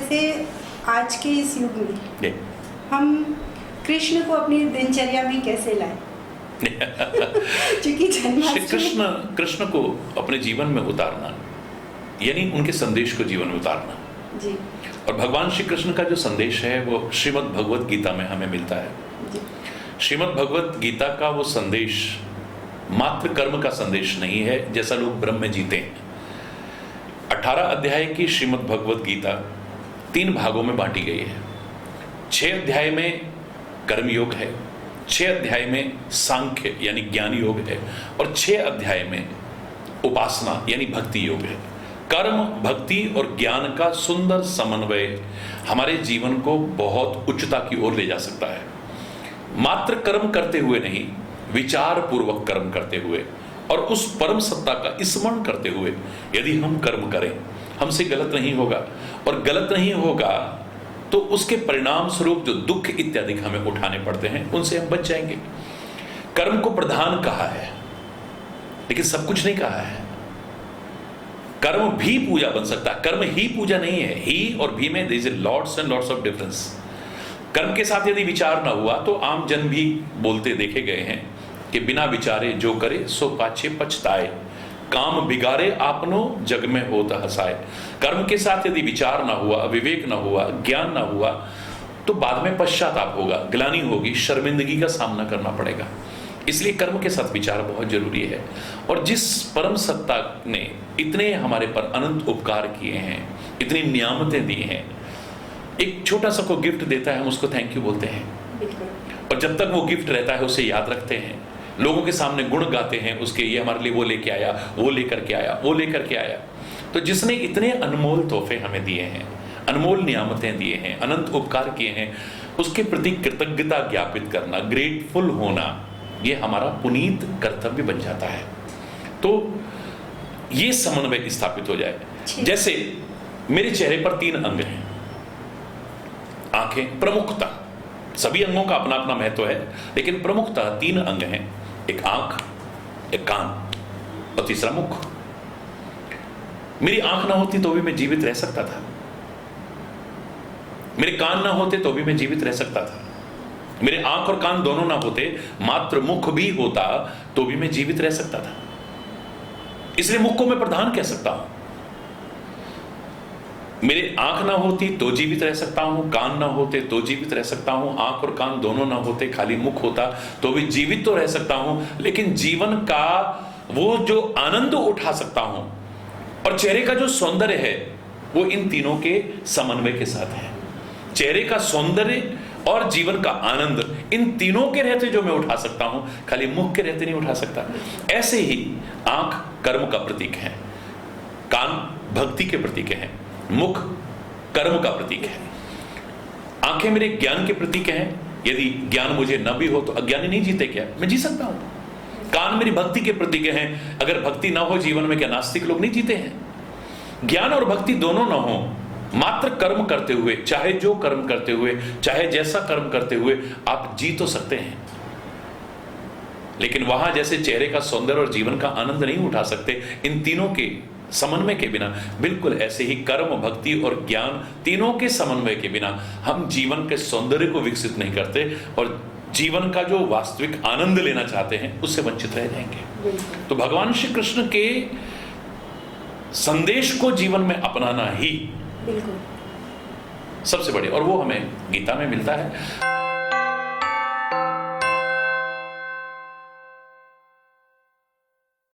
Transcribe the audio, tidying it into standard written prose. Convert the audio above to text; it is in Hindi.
जैसे आज के इस युग में हम कृष्ण को अपनी दिनचर्या में कैसे लाएं? क्योंकि कृष्ण को अपने जीवन में उतारना यानी उनके संदेश को जीवन में उतारना जी। और भगवान श्री कृष्ण का जो संदेश है वो श्रीमद् भगवत गीता में हमें मिलता है। श्रीमद् भगवत गीता का वो संदेश मात्र कर्म का संदेश नहीं है जैसा लोग ब्रह्म में जीते हैं। 18 अध्याय की श्रीमद् भगवत गीता 3 भागों में बांटी गई है। 6 अध्याय में कर्म योग है, 6 अध्याय में सांख्य यानी ज्ञान योग है और 6 अध्याय में उपासना यानी भक्ति योग है। कर्म, भक्ति और ज्ञान का सुंदर समन्वय हमारे जीवन को बहुत उच्चता की ओर ले जा सकता है। मात्र कर्म करते हुए नहीं, विचार पूर्वक कर्म करते हुए और उस परम सत्ता का स्मरण करते हुए यदि हम कर्म करें, हमसे गलत नहीं होगा और गलत नहीं होगा तो उसके परिणाम स्वरूप जो दुख इत्यादि हमें उठाने पड़ते हैं उनसे हम बच जाएंगे। कर्म को प्रधान कहा है लेकिन सब कुछ नहीं कहा है। कर्म भी पूजा बन सकता है, कर्म ही पूजा नहीं है। ही और भी में there is lots and lots of difference. कर्म के साथ यदि विचार ना हुआ तो आम जन भी बोलते देखे गए हैं कि बिना विचारे जो करे सो पाछे पछताए, काम बिगाड़े आपनो जग में होता हंसाए। कर्म के साथ यदि विचार ना हुआ, विवेक ना हुआ, ज्ञान ना हुआ तो बाद में पश्चाताप होगा, ग्लानि होगी, शर्मिंदगी का सामना करना पड़ेगा। इसलिए कर्म के साथ विचार बहुत जरूरी है। और जिस परम सत्ता ने इतने हमारे पर अनंत उपकार किए हैं, इतनी नियामतें दी हैं, एक छोटा सा को गिफ्ट देता है हम उसको थैंक यू बोलते हैं और जब तक वो गिफ्ट रहता है उसे याद रखते हैं, लोगों के सामने गुण गाते हैं उसके, ये हमारे लिए वो लेके आया, वो लेकर के आया, वो लेकर के आया। तो जिसने इतने अनमोल तोहफे हमें दिए हैं, अनमोल नियामतें दिए हैं, अनंत उपकार किए हैं, उसके प्रति कृतज्ञता ज्ञापित करना, ग्रेटफुल होना, ये हमारा पुनीत कर्तव्य बन जाता है। तो ये समन्वय स्थापित हो जाए। जैसे मेरे चेहरे पर 3 अंग हैं, आंखें प्रमुखता, सभी अंगों का अपना अपना महत्व है लेकिन प्रमुखता 3 अंग हैं, एक आंख, एक कान और तीसरा मुख। मेरी आंख ना होती तो भी मैं जीवित रह सकता था, मेरे कान ना होते तो भी मैं जीवित रह सकता था, मेरे आंख और कान दोनों ना होते, मात्र मुख भी होता तो भी मैं जीवित रह सकता था। इसलिए मुख को मैं प्रधान कह सकता हूं। मेरी आंख ना होती तो जीवित रह सकता हूं, कान ना होते तो जीवित रह सकता हूं, आंख और कान दोनों ना होते, खाली मुख होता तो भी जीवित तो रह सकता हूं, लेकिन जीवन का वो जो आनंद उठा सकता हूं और चेहरे का जो सौंदर्य है वो इन तीनों के समन्वय के साथ है। चेहरे का सौंदर्य और जीवन का आनंद इन तीनों के रहते जो मैं उठा सकता हूं, खाली मुख के रहते नहीं उठा सकता। ऐसे ही आंख कर्म का प्रतीक है, कान भक्ति के प्रतीक है, मुख कर्म का प्रतीक है, आंखें मेरे ज्ञान के प्रतीक हैं। यदि ज्ञान मुझे न भी हो तो अज्ञानी नहीं जीते क्या? मैं जी सकता हूं। कान मेरी भक्ति के प्रतीक हैं, अगर भक्ति ना हो जीवन में क्या नास्तिक लोग नहीं जीते हैं? ज्ञान और भक्ति दोनों ना हो, मात्र कर्म करते हुए, चाहे जो कर्म करते हुए, चाहे जैसा कर्म करते हुए आप जी तो सकते हैं, लेकिन वहां जैसे चेहरे का सौंदर्य और जीवन का आनंद नहीं उठा सकते इन तीनों के समन्वय के बिना, बिल्कुल ऐसे ही कर्म, भक्ति और ज्ञान तीनों के समन्वय के बिना हम जीवन के सौंदर्य को विकसित नहीं करते और जीवन का जो वास्तविक आनंद लेना चाहते हैं उससे वंचित रह जाएंगे। तो भगवान श्री कृष्ण के संदेश को जीवन में अपनाना ही सबसे बड़ी, और वो हमें गीता में मिलता है।